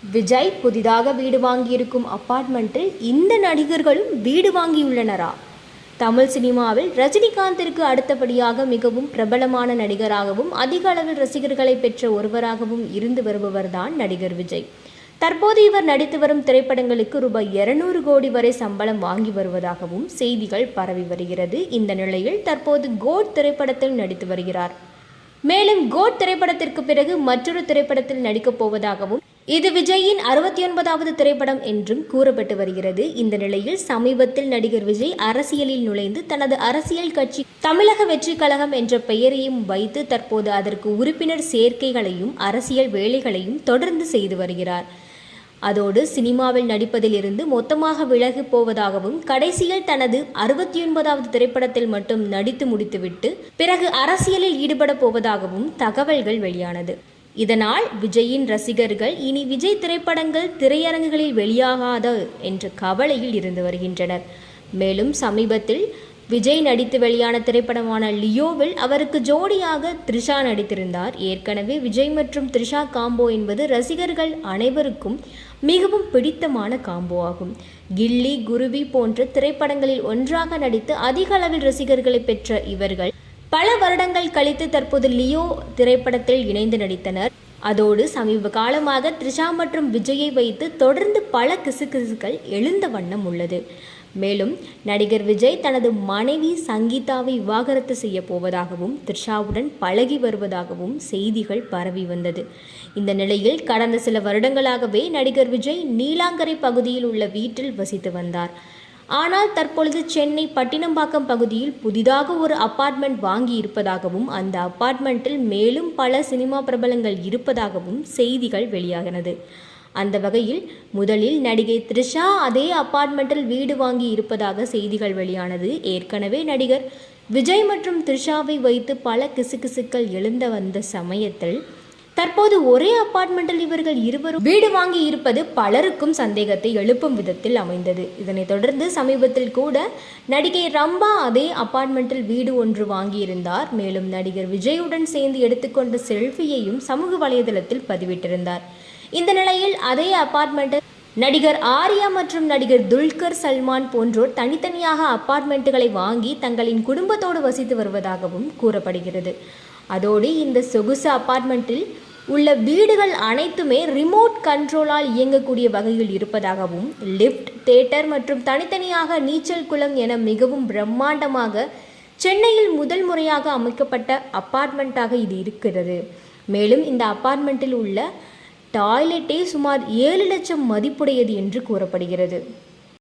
விஜய் புதிதாக வீடு வாங்கியிருக்கும் அபார்ட்மெண்ட்டில் இந்த நடிகர்களும் வீடு வாங்கியுள்ளனரா? தமிழ் சினிமாவில் ரஜினிகாந்திற்கு அடுத்தபடியாக மிகவும் பிரபலமான நடிகராகவும் அதிக அளவில் ரசிகர்களை பெற்ற ஒருவராகவும் இருந்து வருபவர்தான் நடிகர் விஜய். தற்போது இவர் நடித்து வரும் திரைப்படங்களுக்கு ரூபாய் 200 கோடி வரை சம்பளம் வாங்கி வருவதாகவும் செய்திகள் பரவி வருகிறது. இந்த நிலையில் தற்போது கோட் திரைப்படத்தில் நடித்து வருகிறார். மேலும் கோட் திரைப்படத்திற்கு பிறகு மற்றொரு திரைப்படத்தில் நடிக்கப் போவதாகவும், இது விஜயின் 69வது திரைப்படம் என்றும் கூறப்பட்டு வருகிறது. இந்த நிலையில் சமீபத்தில் நடிகர் விஜய் அரசியலில் நுழைந்து தனது அரசியல் கட்சி தமிழக வெற்றி கழகம் என்ற பெயரையும் வைத்து தற்போது அதற்கு உறுப்பினர் சேர்க்கைகளையும் அரசியல் வேலைகளையும் தொடர்ந்து செய்து வருகிறார். அதோடு சினிமாவில் நடிப்பதில் இருந்து மொத்தமாக விலகி போவதாகவும், கடைசியில் தனது 69வது திரைப்படத்தில் மட்டும் நடித்து முடித்துவிட்டு பிறகு அரசியலில் ஈடுபட போவதாகவும் தகவல்கள் வெளியானது. இதனால் விஜயின் ரசிகர்கள் இனி விஜய் திரைப்படங்கள் திரையரங்குகளில் வெளியாகாத என்ற கவலையில் இருந்து வருகின்றனர். மேலும் சமீபத்தில் விஜய் நடித்து வெளியான திரைப்படமான லியோவில் அவருக்கு ஜோடியாக த்ரிஷா நடித்திருந்தார். ஏற்கனவே விஜய் மற்றும் த்ரிஷா காம்போ என்பது ரசிகர்கள் அனைவருக்கும் மிகவும் பிடித்தமான காம்போ ஆகும். கில்லி, குருவி போன்ற திரைப்படங்களில் ஒன்றாக நடித்து அதிக அளவில் ரசிகர்களை பெற்ற இவர்கள் பல வருடங்கள் கழித்து தற்போது லியோ திரைப்படத்தில் இணைந்து நடித்தனர். அதோடு சமீப காலமாக த்ரிஷா மற்றும் விஜயை வைத்து தொடர்ந்து பல கிசுகிசுக்கள் எழுந்த வண்ணம் உள்ளது. மேலும் நடிகர் விஜய் தனது மனைவி சங்கீதாவை விவாகரத்து செய்ய போவதாகவும் த்ரிஷாவுடன் பழகி வருவதாகவும் செய்திகள் பரவி வந்தது. இந்த நிலையில் கடந்த சில வருடங்களாகவே நடிகர் விஜய் நீலாங்கரை பகுதியில் உள்ள வீட்டில் வசித்து வந்தார். ஆனால் தற்பொழுது சென்னை பட்டினம்பாக்கம் பகுதியில் புதிதாக ஒரு அபார்ட்மெண்ட் வாங்கி இருப்பதாகவும், அந்த அபார்ட்மெண்ட்டில் மேலும் பல சினிமா பிரபலங்கள் இருப்பதாகவும் செய்திகள் வெளியாகினது. அந்த வகையில் முதலில் நடிகை த்ரிஷா அதே அபார்ட்மெண்ட்டில் வீடு வாங்கி இருப்பதாக செய்திகள் வெளியானது. ஏற்கனவே நடிகர் விஜய் மற்றும் த்ரிஷாவை வைத்து பல கிசுகிசுக்கள் எழுந்த வந்த சமயத்தில் தற்போது ஒரே அபார்ட்மெண்ட்டில் இவர்கள் இருவரும் வீடு வாங்கி இருப்பது பலருக்கும் சந்தேகத்தை எழுப்பும் விதத்தில் அமைந்தது. இதனைத் தொடர்ந்து சமீபத்தில் கூட நடிகை ரம்பா அதே அபார்ட்மெண்ட்டில் வீடு ஒன்று வாங்கியிருந்தார். மேலும் நடிகர் விஜயுடன் சேர்ந்து எடுத்துக்கொண்ட செல்ஃபியையும் சமூக வலைதளத்தில் பதிவிட்டிருந்தார். இந்த நிலையில் அதே அபார்ட்மெண்ட்டில் நடிகர் ஆர்யா மற்றும் நடிகர் துல்கர் சல்மான் போன்றோர் தனித்தனியாக அபார்ட்மெண்ட்டுகளை வாங்கி தங்களின் குடும்பத்தோடு வசித்து வருவதாகவும் கூறப்படுகிறது. அதோடு இந்த சொகுசு அபார்ட்மெண்ட்டில் உள்ள வீடுகள் அனைத்துமே ரிமோட் கண்ட்ரோலால் இயங்கக்கூடிய வகையில் இருப்பதாகவும், லிஃப்ட், தியேட்டர் மற்றும் தனித்தனியாக நீச்சல் குளம் என மிகவும் பிரம்மாண்டமாக சென்னையில் முதல் முறையாக அமைக்கப்பட்ட அபார்ட்மெண்ட்டாக இது இருக்கிறது. மேலும் இந்த அபார்ட்மெண்ட்டில் உள்ள டாய்லெட்டே சுமார் 7 லட்சம் மதிப்புடையது என்று கூறப்படுகிறது.